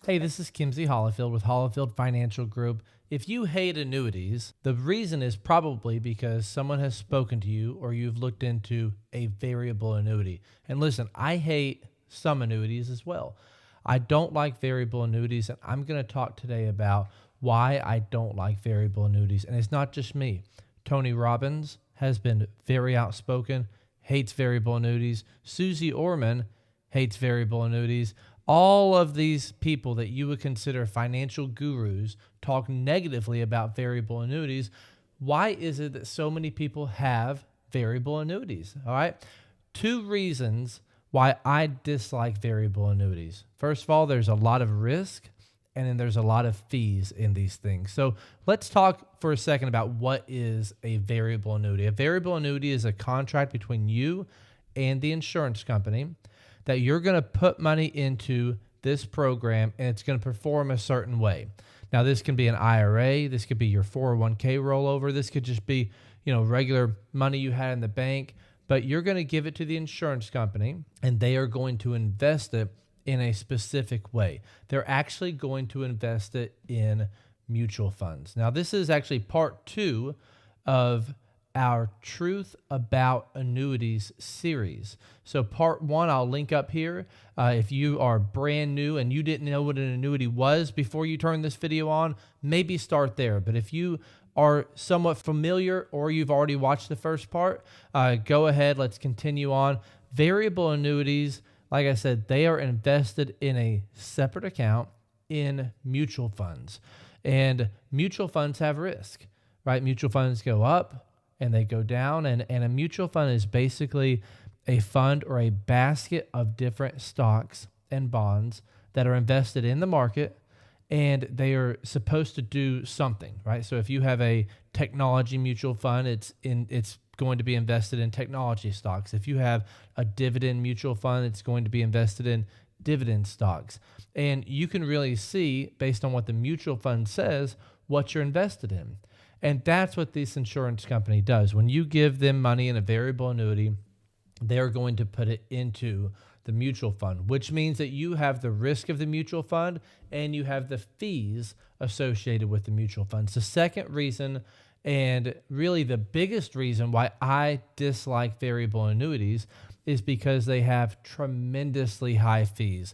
Hey, this is Kimsey Hollifield with Hollifield Financial Group. If you hate annuities, the reason is probably because someone has spoken to you or you've looked into a variable annuity. And listen, I hate some annuities as well. I don't like variable annuities, and I'm going to talk today about why I don't like variable annuities. And it's not just me. Tony Robbins has been very outspoken, hates variable annuities. Suze Orman hates variable annuities. All of these people that you would consider financial gurus talk negatively about variable annuities. Why is it that so many people have variable annuities? All right. Two reasons why I dislike variable annuities. First of all, there's a lot of risk, and then there's a lot of fees in these things. So let's talk for a second about what is a variable annuity. A variable annuity is a contract between you and the insurance company that you're going to put money into this program, and it's going to perform a certain way. Now, this can be an IRA. This could be your 401k rollover. This could just be, regular money you had in the bank, but you're going to give it to the insurance company, and they are going to invest it in a specific way. They're actually going to invest it in mutual funds. Now, this is actually part 2 of our Truth About Annuities series. So part 1, I'll link up here. If you are brand new and you didn't know what an annuity was before you turned this video on, maybe start there. But if you are somewhat familiar or you've already watched the first part, go ahead, let's continue on. Variable annuities, like I said, they are invested in a separate account in mutual funds. And mutual funds have risk, right? Mutual funds go up and they go down, and a mutual fund is basically a fund or a basket of different stocks and bonds that are invested in the market, and they are supposed to do something, right? So if you have a technology mutual fund, it's going to be invested in technology stocks. If you have a dividend mutual fund, it's going to be invested in dividend stocks. And you can really see, based on what the mutual fund says, what you're invested in. And that's what this insurance company does. When you give them money in a variable annuity, they're going to put it into the mutual fund, which means that you have the risk of the mutual fund and you have the fees associated with the mutual funds. The second reason, and really the biggest reason why I dislike variable annuities, is because they have tremendously high fees.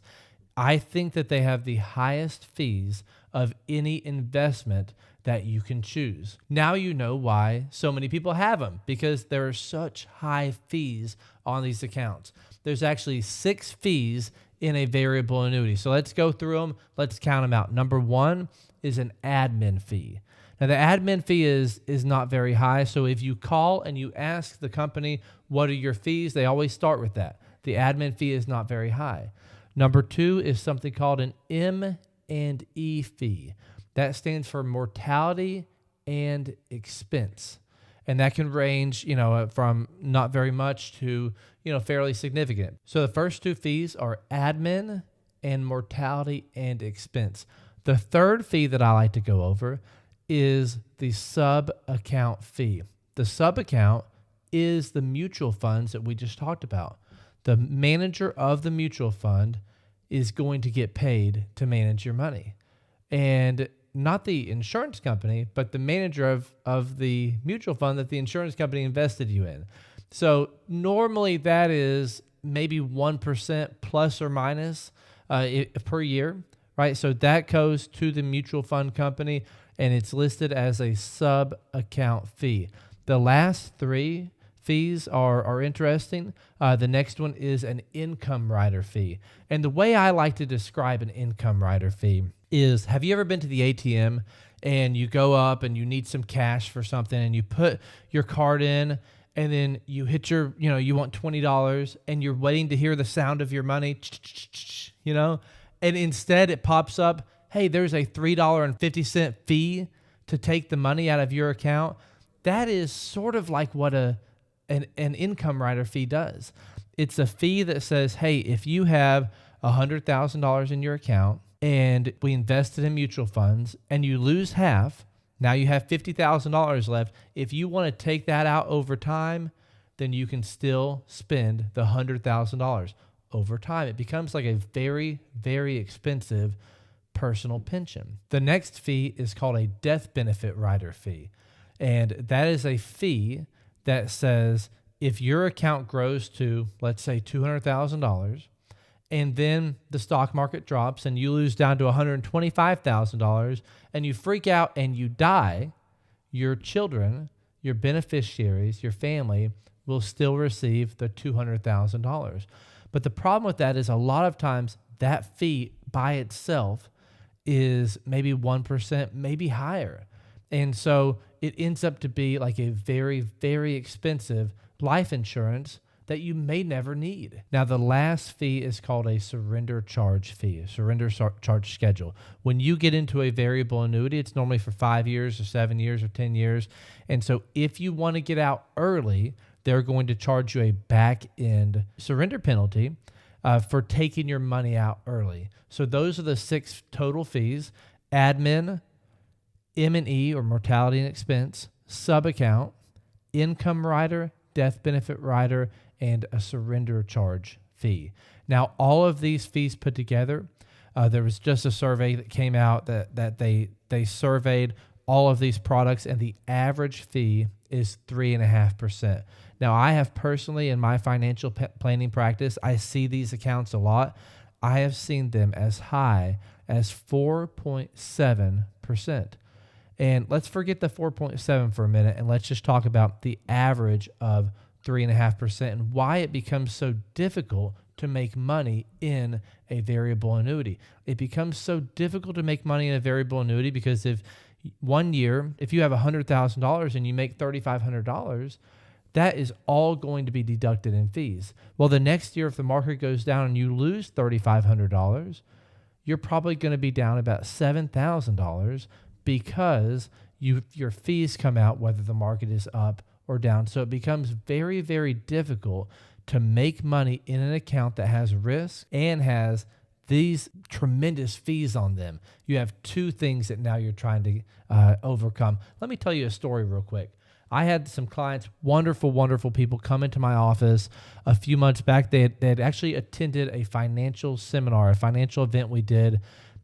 I think that they have the highest fees of any investment that you can choose. Now you know why so many people have them, because there are such high fees on these accounts. There's actually 6 fees in a variable annuity. So let's go through them. Let's count them out. Number 1 is an admin fee. Now, the admin fee is not very high. So if you call and you ask the company, what are your fees? They always start with that. The admin fee is not very high. Number 2 is something called an M&E fee. That stands for mortality and expense. And that can range, from not very much to, fairly significant. So the first 2 fees are admin and mortality and expense. The third fee that I like to go over is the sub-account fee. The sub-account is the mutual funds that we just talked about. The manager of the mutual fund is going to get paid to manage your money. And not the insurance company, but the manager of the mutual fund that the insurance company invested you in. So normally that is maybe 1% plus or minus per year, right? So that goes to the mutual fund company, and it's listed as a sub-account fee. The last 3 fees are interesting. The next one is an income rider fee. And the way I like to describe an income rider fee is, have you ever been to the ATM and you go up and you need some cash for something and you put your card in and then you hit your, you want $20 and you're waiting to hear the sound of your money, and instead it pops up, hey, there's a $3.50 fee to take the money out of your account. That is sort of like what an income rider fee does. It's a fee that says, hey, if you have $100,000 in your account and we invested in mutual funds and you lose half, now you have $50,000 left. If you want to take that out over time, then you can still spend the $100,000 over time. It becomes like a very, very expensive personal pension. The next fee is called a death benefit rider fee. And that is a fee that says if your account grows to, let's say, $200,000, and then the stock market drops and you lose down to $125,000 and you freak out and you die, your children, your beneficiaries, your family will still receive the $200,000. But the problem with that is a lot of times that fee by itself is maybe 1%, maybe higher. And so it ends up to be like a very, very expensive life insurance that you may never need. Now, the last fee is called a surrender charge fee, a surrender charge schedule. When you get into a variable annuity, it's normally for 5 years or 7 years or 10 years. And so if you want to get out early, they're going to charge you a back-end surrender penalty for taking your money out early. So those are the 6 total fees: admin, M&E or mortality and expense, sub-account, income rider, death benefit rider, and a surrender charge fee. Now, all of these fees put together, there was just a survey that came out that they surveyed all of these products, and the average fee is 3.5%. Now, I have personally, in my financial planning practice, I see these accounts a lot. I have seen them as high as 4.7%. And let's forget the 4.7 for a minute, and let's just talk about the average of 3.5% and why it becomes so difficult to make money in a variable annuity. It becomes so difficult to make money in a variable annuity because if one year, if you have $100,000 and you make $3,500, that is all going to be deducted in fees. Well, the next year, if the market goes down and you lose $3,500, you're probably going to be down about $7,000 because your fees come out whether the market is up or down. So it becomes very, very difficult to make money in an account that has risk and has these tremendous fees on them. You have 2 things that now you're trying to overcome. Let me tell you a story real quick. I had some clients, wonderful, wonderful people, come into my office a few months back. They had actually attended a financial seminar, a financial event we did,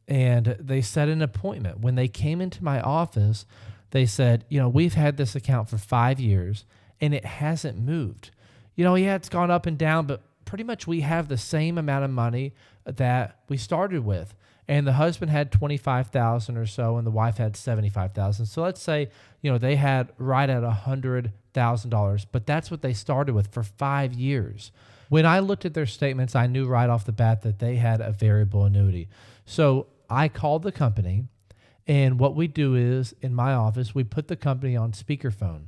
and they set an appointment. When they came into my office, they said, we've had this account for 5 years, and it hasn't moved. Yeah, it's gone up and down, but pretty much we have the same amount of money that we started with. And the husband had $25,000 or so, and the wife had $75,000. So let's say, they had right at $100,000, but that's what they started with for 5 years. When I looked at their statements, I knew right off the bat that they had a variable annuity. So I called the company, and what we do is, in my office, we put the company on speakerphone.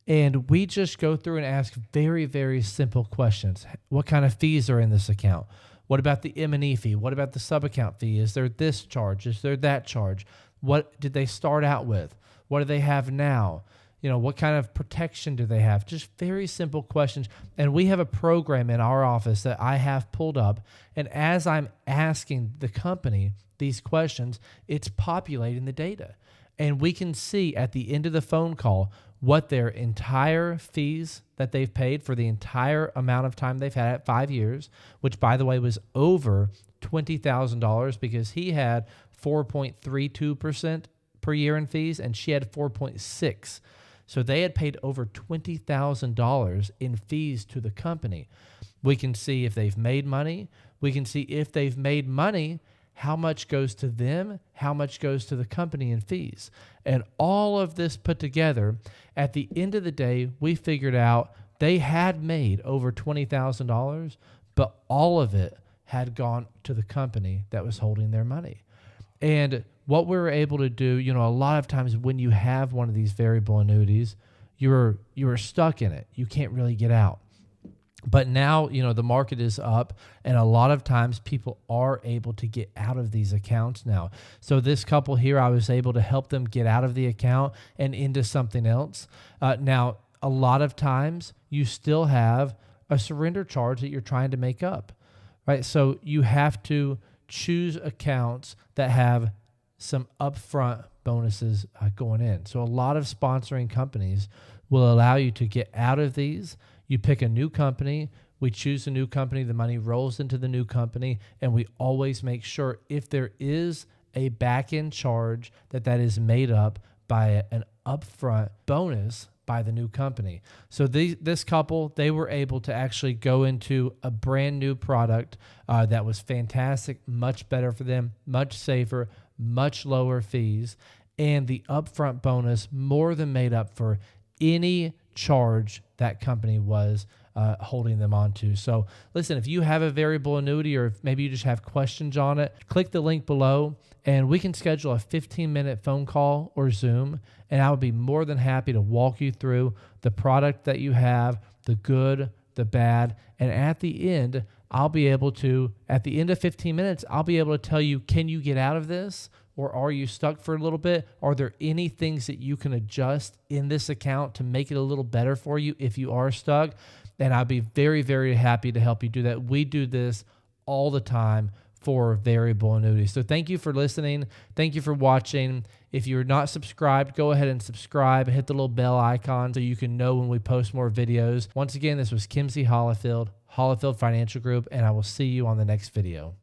And we just go through and ask very, very simple questions. What kind of fees are in this account? What about the M&E fee? What about the sub-account fee? Is there this charge? Is there that charge? What did they start out with? What do they have now? What kind of protection do they have? Just very simple questions. And we have a program in our office that I have pulled up. And as I'm asking the company these questions, it's populating the data. And we can see at the end of the phone call what their entire fees that they've paid for the entire amount of time they've had at 5 years, which, by the way, was over $20,000 because he had 4.32% per year in fees and she had 4.6. So they had paid over $20,000 in fees to the company. We can see if they've made money. We can see if they've made money, how much goes to them, how much goes to the company in fees. And all of this put together, at the end of the day, we figured out they had made over $20,000, but all of it had gone to the company that was holding their money. And what we were able to do, a lot of times when you have one of these variable annuities, you're stuck in it. You can't really get out. But now, the market is up, and a lot of times people are able to get out of these accounts now. So this couple here, I was able to help them get out of the account and into something else. Now, a lot of times you still have a surrender charge that you're trying to make up, right? So you have to choose accounts that have some upfront bonuses going in. So a lot of sponsoring companies will allow you to get out of these. You pick a new company, we choose a new company, the money rolls into the new company, and we always make sure if there is a back-end charge that is made up by an upfront bonus by the new company. So this couple, they were able to actually go into a brand new product that was fantastic, much better for them, much safer, much lower fees, and the upfront bonus more than made up for any charge that company was holding them onto. So listen, if you have a variable annuity or if maybe you just have questions on it, click the link below and we can schedule a 15-minute phone call or Zoom, and I would be more than happy to walk you through the product that you have, the good, the bad, and at the end, at the end of 15 minutes, I'll be able to tell you, can you get out of this? Or are you stuck for a little bit? Are there any things that you can adjust in this account to make it a little better for you if you are stuck? And I'd be very, very happy to help you do that. We do this all the time for variable annuities. So thank you for listening. Thank you for watching. If you're not subscribed, go ahead and subscribe. Hit the little bell icon so you can know when we post more videos. Once again, this was Kimsey Hollifield, Hollifield Financial Group, and I will see you on the next video.